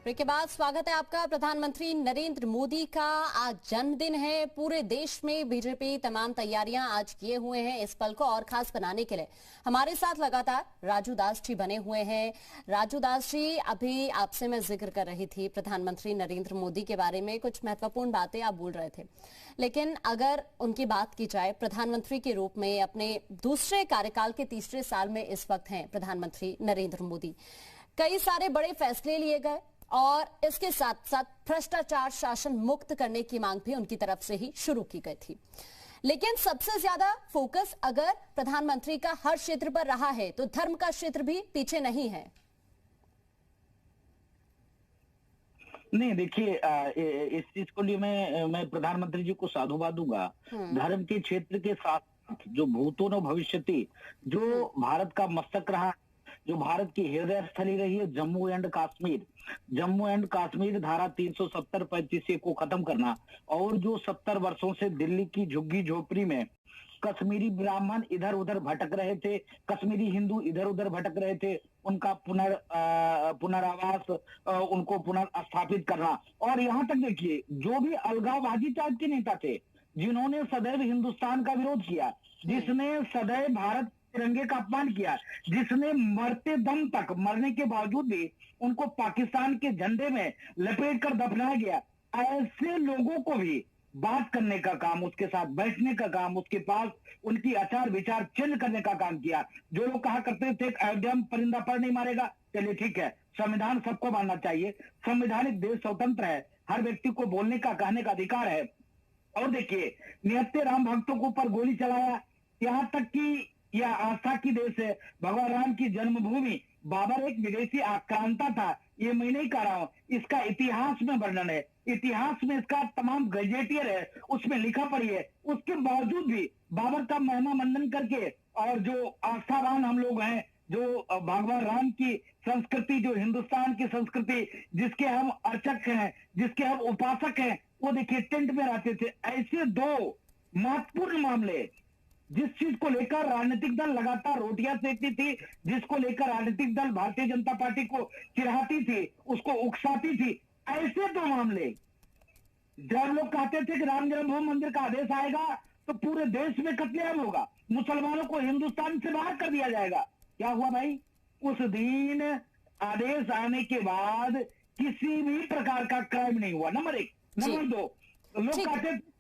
Break के बाद स्वागत है आपका। प्रधानमंत्री नरेंद्र मोदी का आज जन्मदिन है। पूरे देश में बीजेपी तमाम तैयारियां आज किए हुए हैं इस पल को और खास बनाने के लिए। हमारे साथ लगातार राजू दास जी बने हुए हैं। राजू दास जी, अभी आपसे मैं जिक्र कर रही थी प्रधानमंत्री नरेंद्र मोदी के बारे में, कुछ महत्वपूर्ण बातें आप बोल रहे थे, लेकिन अगर उनकी बात की जाए प्रधानमंत्री के रूप में अपने दूसरे कार्यकाल के तीसरे साल में इस वक्त हैं प्रधानमंत्री नरेंद्र मोदी। कई सारे बड़े फैसले लिए गए और इसके साथ साथ भ्रष्टाचार शासन मुक्त करने की मांग भी उनकी तरफ से ही शुरू की गई थी। लेकिन सबसे ज्यादा फोकस अगर प्रधानमंत्री का हर क्षेत्र पर रहा है तो धर्म का क्षेत्र भी पीछे नहीं है। नहीं, देखिए, इस चीज को लिए मैं प्रधानमंत्री जी को साधुवाद दूंगा। धर्म के क्षेत्र के साथ जो भूतो न भविष्यति, जो भारत का मस्तक रहा, जो भारत की हृदय स्थली रही है, जम्मू एंड कश्मीर धारा 370-35 को खत्म करना, और जो 70 वर्षों से दिल्ली की झुग्गी झोपड़ी में कश्मीरी ब्राह्मण इधर उधर भटक रहे थे, कश्मीरी हिंदू इधर उधर भटक रहे थे, उनका पुनरावास, उनको पुनर्स्थापित करना। और यहाँ तक देखिए, जो भी अलगाववादी टाइप के नेता थे, जिन्होंने सदैव हिंदुस्तान का विरोध किया, जिसने सदैव भारत तिरंगे का अपमान किया, जिसने मरते दम तक, मरने के बावजूद भी उनको पाकिस्तान के झंडे में लपेट कर दफनाया गया, ऐसे लोगों को भी बात करने का काम, उसके साथ बैठने का काम, उसके पास उनकी आचार विचार चेंज करने का काम किया। जो लोग कहा करते थे अयोध्या में परिंदा पर नहीं मारेगा, चलिए ठीक है, संविधान सबको मानना चाहिए, संवैधानिक देश स्वतंत्र है, हर व्यक्ति को बोलने का, कहने का अधिकार है। और देखिए, निहत्थे राम भक्तों के ऊपर गोली चलाया, यहां तक कि यह आस्था की देश है, भगवान राम की जन्मभूमि। बाबर एक विदेशी आक्रांता था, ये मैं नहीं कह रहा हूं, इसका इतिहास में वर्णन है, इतिहास में इसका तमाम गजेटियर है, उसमें लिखा पड़ी है। उसके बावजूद भी बाबर का महिमा मंडन करके, और जो आस्थावान हम लोग हैं, जो भगवान राम की संस्कृति, जो हिंदुस्तान की संस्कृति, जिसके हम अर्चक हैं, जिसके हम उपासक हैं, वो देखिए टेंट में रहते थे। ऐसे दो महत्वपूर्ण मामले, जिस चीज को लेकर राजनीतिक दल लगातार रोटियां सेकती थी, जिसको लेकर राजनीतिक दल भारतीय जनता पार्टी को चिढ़ाती थी, उसको उकसाती थी, ऐसे दो मामले, जब लोग कहते थे कि राम जन्मभूमि मंदिर का आदेश आएगा तो पूरे देश में कत्लेआम होगा, मुसलमानों को हिंदुस्तान से बाहर कर दिया जाएगा, क्या हुआ भाई? उस दिन आदेश आने के बाद किसी भी प्रकार का क्राइम नहीं हुआ, नंबर एक। नंबर दो, लोग कहते